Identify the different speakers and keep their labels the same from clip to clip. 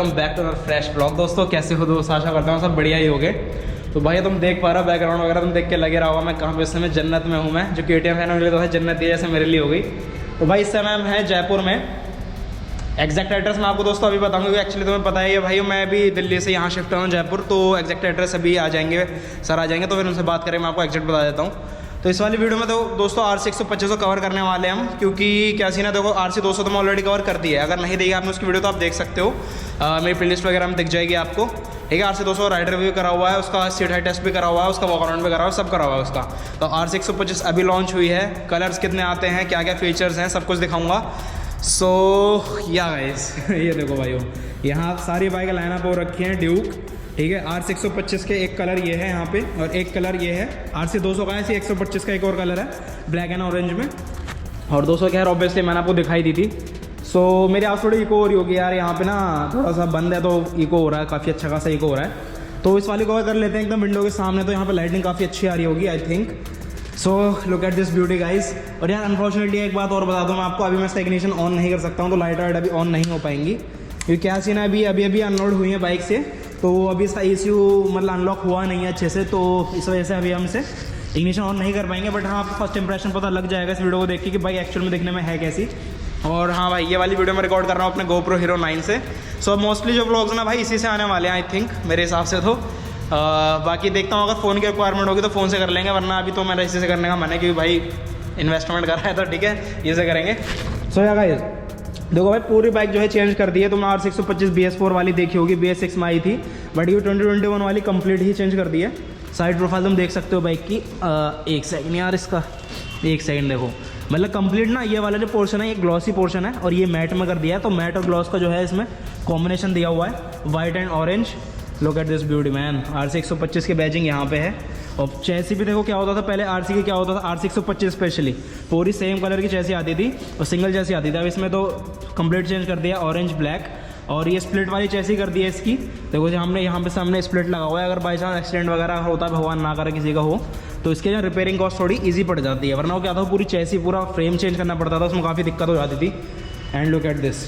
Speaker 1: Welcome back to our fresh blog. दोस्तों कैसे हो दोस्त, आशा करता हूँ सब बढ़िया ही होगे। तो भाई तुम देख पा रहे हो बैकग्राउंड वगैरह तुम देख के लगे रहा होगा मैं कहाँ पे इस समय जन्नत में हूँ। मैं जो KTM फैन मेरे लिए तो है जन्नत ही जैसे मेरे लिए हो गई। तो भाई इस समय हम हैं जयपुर में। एग्जैक्ट एड्रेस मैं आपको दोस्तों अभी बताऊंगा क्योंकि एक्चुअली तुम्हें पता है भाई मैं भी दिल्ली से यहाँ शिफ्ट हुआ हूँ जयपुर। तो एग्जैक्ट एड्रेस अभी आ जाएंगे, सर आ जाएंगे तो फिर उनसे बात करें, मैं आपको एग्जैक्ट बता देता हूँ। तो इस वाली वीडियो में तो दोस्तों RC 125 को कवर करने वाले हैं हम, क्योंकि क्या सीन है देखो RC 200 तो मैं ऑलरेडी कवर कर दिया है। अगर नहीं देखी आपने उसकी वीडियो तो आप देख सकते हो, मेरी प्लेलिस्ट वगैरह में दिख जाएगी आपको। ठीक है, RC 200 राइडर रिव्यू करा हुआ है, उसका सीट हाइट टेस्ट भी करा हुआ है, उसका वॉकअराउंड भी करा हुआ है, सब करा हुआ है उसका। तो RC 125 अभी लॉन्च हुई है, कलर्स कितने आते हैं, क्या क्या फीचर्स हैं, सब कुछ दिखाऊंगा। सो या गाइस ये देखो भाइयों, यहाँ सारी बाइक लाइनअप हो रखी हैं ड्यूक। ठीक है, RC 125 के एक कलर ये है यहाँ पे और एक कलर ये है। RC 200 का है, RC 125 का एक और कलर है ब्लैक एंड ऑरेंज में। और 200 क्या है ऑब्वियसली मैंने आपको दिखाई दी थी। सो मेरी आवाज़ थोड़ी इको हो रही होगी यार, यहाँ पे ना थोड़ा सा बंद है तो इको हो रहा है, काफ़ी अच्छा खासा इको हो रहा है। तो इस वाली कवर कर लेते हैं एकदम विंडो के सामने। तो यहाँ पे लाइटिंग काफ़ी अच्छी आ रही होगी I think. So look at this beauty guys. और यार अनफॉर्चुनेटली एक बात और बता दूँ मैं आपको, अभी मैं इसका इग्निशन ऑन नहीं कर सकता हूँ, तो लाइट वाइट अभी ऑन नहीं हो पाएंगी क्योंकि क्या सीन है अभी अनलोड हुई है बाइक से, तो अभी इसका ECU मतलब अनलॉक हुआ नहीं है अच्छे से, तो इस वजह से अभी हम इसे इग्निशन ऑन नहीं कर पाएंगे। बट हाँ आपको फर्स्ट इंप्रेशन पता लग जाएगा इस वीडियो को देख के कि बाइक एक्चुअल में दिखने में है कैसी। और हाँ भाई ये वाली वीडियो मैं रिकॉर्ड कर रहा हूँ अपने GoPro Hero 9 से। सो मोस्टली जो व्लॉग्स ना भाई इसी से आने वाले हैं आई थिंक मेरे हिसाब से। तो बाकी देखता हूँ अगर फ़ोन की रिक्वायरमेंट होगी तो फ़ोन से कर लेंगे, वरना अभी तो मेरा इसी से करने का मन है क्योंकि भाई इन्वेस्टमेंट कर रहा है तो ठीक है ये से करेंगे। सो या गाइस देखो भाई पूरी बाइक जो है चेंज कर दी है। तुमने RC 125 BS4 वाली देखी होगी, BS6 में आई थी, बट ये 2021 वाली कंप्लीट ही चेंज कर दी है। साइड प्रोफाइल तुम देख सकते हो बाइक की। एक सेकंड यार, इसका एक सेकंड देखो, मतलब कंप्लीट ना ये वाला जो पोर्शन है ये ग्लॉसी पोर्शन है और ये मैट में कर दिया है। तो मैट और ग्लॉस का जो है इसमें कॉम्बिनेशन दिया हुआ है, white and orange. Look at this beauty man. RC 125 की बैजिंग यहाँ पे है। और चैसी भी देखो क्या होता था पहले RC की, क्या होता था RC 125 स्पेशली पूरी सेम कलर की चैसी आती थी और सिंगल चैसी आती थी। अब इसमें तो कंप्लीट चेंज कर दिया, ऑरेंज ब्लैक। और ये स्प्लिट वाली चैसी कर दी है इसकी। देखो जो हमने यहाँ पे सामने स्प्लिट लगा हुआ है, अगर बाई चांस एक्सीडेंट वगैरह होता है, भगवान ना करे किसी का हो, तो इसके जो रिपेयरिंग कॉस्ट थोड़ी ईजी पड़ जाती है। वरना वो क्या था पूरी चैसी पूरा फ्रेम चेंज करना पड़ता था, उसमें काफ़ी दिक्कत हो जाती थी। एंड लुक एट दिस,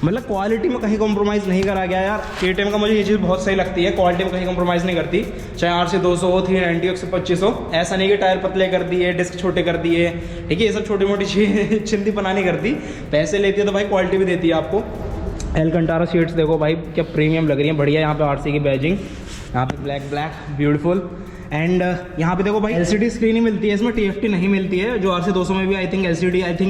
Speaker 1: मतलब क्वालिटी में कहीं कॉम्प्रोमाइज़ नहीं करा गया यार। KTM का मुझे ये चीज़ बहुत सही लगती है, क्वालिटी में कहीं कॉम्प्रोमाइज़ नहीं करती। चाहे RC 200 हो, 390 हो, 125 हो, ऐसा नहीं कि टायर पतले कर दिए, डिस्क छोटे कर दिए, ठीक है, ये सब छोटी मोटी चीज़ चिंती पना नहीं करती। पैसे लेती है तो भाई क्वालिटी भी देती है आपको। एलकंटारा सीट्स देखो भाई क्या प्रीमियम लग रही है, बढ़िया। यहाँ पे RC की बैजिंग, यहाँ पे ब्लैक ब्यूटीफुल। एंड यहाँ पे देखो भाई LCD स्क्रीन ही मिलती है इसमें, TFT नहीं मिलती है। जो RC 200 में भी आई थिंक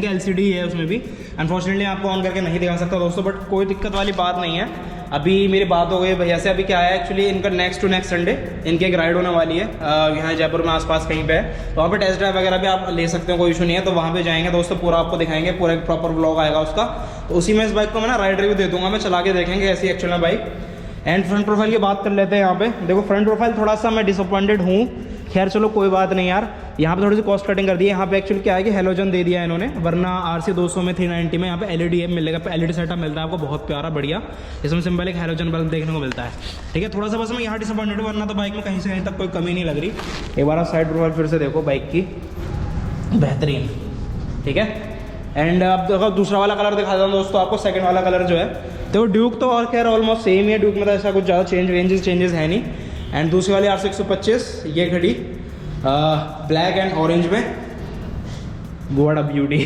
Speaker 1: LCD है उसमें भी। अनफॉर्चुनेटली आपको ऑन करके नहीं दिखा सकता दोस्तों, बट कोई दिक्कत वाली बात नहीं है। अभी मेरी बात हो गई भैया से, अभी क्या है एक्चुअली इनका नेक्स्ट टू नेक्स्ट संडे इनकी एक राइड होने वाली है यहाँ जयपुर में आसपास कहीं पे है। तो वहाँ पे टेस्ट ड्राइव वगैरह भी आप ले सकते हो, कोई इशू नहीं है। तो वहाँ पे जाएंगे दोस्तों, पूरा आपको दिखाएंगे, पूरा एक प्रॉपर व्लॉग आएगा उसका। तो उसी में इस बाइक को मैं ना राइड रिव्यू दे दूँगा, मैं चला के देखेंगे ऐसी एक्चुअल में बाइक। एंड फ्रंट प्रोफाइल की बात कर लेते हैं। यहाँ पे देखो फ्रंट प्रोफाइल थोड़ा सा मैं डिसअपॉइंटेड हूँ, खैर चलो कोई बात नहीं यार। यहाँ पे थोड़ी सी कॉस्ट कटिंग कर दी है। यहाँ पे एक्चुअली क्या है कि हेलोजन दे दिया है इन्होंने, वरना RC 200 में 390 में यहाँ पे LED मिलेगा, LED सेटअप मिलता है आपको बहुत प्यारा बढ़िया। इसमें सिंपल एक हेलोजन बल्ब देखने को मिलता है। ठीक है, थोड़ा सा बस मैं यहाँ डिसअपॉइंटेड, वरना तो बाइक में कहीं से कहीं तक कोई कमी नहीं लग रही। एक बार आप साइड प्रोफाइल फिर से देखो बाइक की, बेहतरीन। ठीक है, एंड अब देखो दूसरा वाला कलर दिखा दूँ दोस्तों आपको। सेकंड वाला कलर जो है तो ड्यूक तो और खैर ऑलमोस्ट सेम ही है, ड्यूक में तो ऐसा कुछ ज़्यादा चेंजेस है नहीं। एंड दूसरी वाली RC 125 ये खड़ी ब्लैक एंड ऑरेंज में, व्हाट अ ब्यूटी।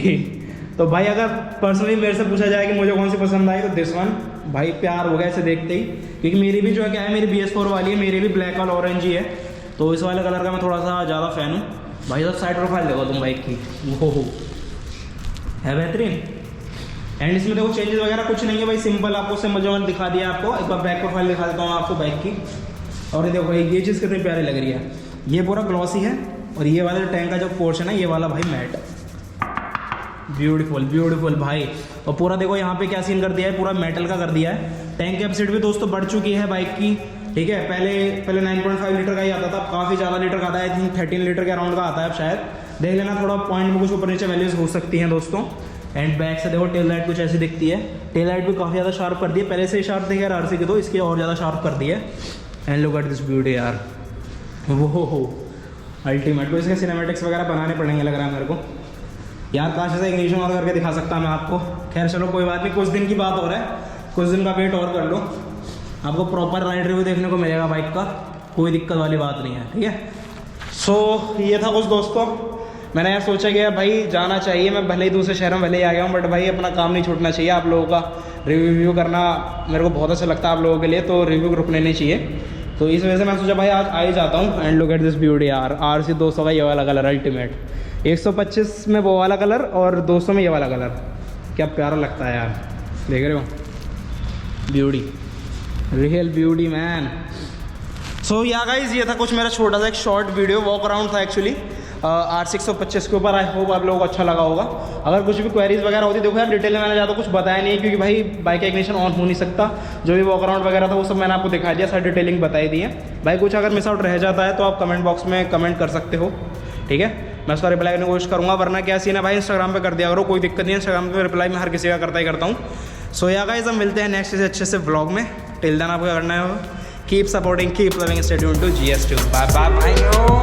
Speaker 1: तो भाई अगर पर्सनली मेरे से पूछा जाए कि मुझे कौन सी पसंद आई तो दिस वन। भाई प्यार हो गया इसे देखते ही, क्योंकि मेरी भी जो है क्या है, मेरी BS4 वाली है, मेरी भी ब्लैक और ऑरेंज ही है। तो इस वाले कलर का मैं थोड़ा सा ज़्यादा फ़ैन हूँ भाई। साहब साइड प्रोफाइल देखो तुम बाइक की, वो है बेहतरीन। एंड इसमें देखो चेंजेस वगैरह कुछ नहीं है भाई, सिंपल आपको सिंपल दिखा दिया आपको। एक बार बैक प्रोफाइल दिखा देता हूँ आपको बाइक की। और ये देखो भाई ये चीज़ कितनी प्यारी लग रही है, ये पूरा ग्लॉसी है और ये वाला जो टैंक का जो पोर्शन है ये वाला भाई मैट, ब्यूटीफुल भाई। और पूरा देखो यहाँ पे क्या सीन कर दिया है, पूरा मेटल का कर दिया है। टैंक कैपेसिटी भी दोस्तों बढ़ चुकी है बाइक की। ठीक है, पहले 9.5 लीटर का ही आता था, अब काफ़ी ज़्यादा लीटर का आता है, आई थिंक 13 लीटर के अराउंड का आता है अब शायद, देख लेना। थोड़ा पॉइंट में कुछ ऊपर नीचे वैल्यूज हो सकती हैं दोस्तों। एंड बैक से देखो टेल लाइट कुछ ऐसी दिखती है, टेल लाइट भी काफ़ी ज़्यादा शार्प कर दी है, पहले से ही शार्प दिखे RC की, तो इसकी और ज़्यादा शार्प कर दी है। And look at this beauty यार, वो हो अल्टीमेट। तो इसके सिनेमैटिक्स वगैरह बनाने पड़ेंगे लग रहा है मेरे को यार। काश ऐसा इग्निशन और करके दिखा सकता मैं आपको, खैर चलो कोई बात नहीं, कुछ दिन की बात हो रहा है, कुछ दिन का वेट और कर लो। आपको प्रॉपर राइड रिव्यू देखने को मिलेगा बाइक का, कोई दिक्कत वाली बात नहीं है, ठीक है। सो ये था कुछ दोस्तों, मैंने यार सोचा कि भाई जाना चाहिए, मैं भले ही दूसरे शहर में भले ही आ गया हूँ, बट भाई अपना काम नहीं छूटना चाहिए। आप लोगों का रिव्यू करना मेरे को बहुत अच्छा लगता है आप लोगों के लिए, तो रिव्यू रुकने नहीं चाहिए। तो इस वजह से मैं सोचा भाई आज आ ही जाता हूँ। And look at this beauty यार, RC 200 का ये वाला कलर अल्टीमेट, 125 में वो वाला कलर और 200 में ये वाला कलर, क्या प्यारा लगता है यार, देख रहे हो, ब्यूटी, रियल ब्यूटी मैन। सो या गाइज ये था कुछ मेरा छोटा सा एक शॉर्ट वीडियो, वॉक अराउंड था एक्चुअली RC 125 के ऊपर। आई होप आप लोगों को अच्छा लगा होगा। अगर कुछ भी क्वेरीज वगैरह होती, देखो यार डिटेल में मैंने ज़्यादा कुछ बताया नहीं, क्योंकि भाई बाइक का इग्निशन ऑन हो नहीं सकता। जो भी वॉक अराउंड वगैरह था वो सब मैंने आपको दिखा दिया, सारी डिटेलिंग बताई दी है। भाई कुछ अगर मिस आउट रह जाता है तो आप कमेंट बॉक्स में कमेंट कर सकते हो, ठीक है, मैं उसका रिप्लाई करने की कोशिश करूँगा। वरना क्या सीन है भाई, इंस्टाग्राम पर कर दिया करो, कोई दिक्कत नहीं है, इंस्टाग्राम पर रिप्लाई मैं हर किसी का करता ही करता हूँ। सो या गाइस हम मिलते हैं नेक्स्ट से अच्छे से व्लॉग में। टिल देन आपको करना है keep supporting, keep loving, stay tuned to GSTUBE। Bye bye भाइयों।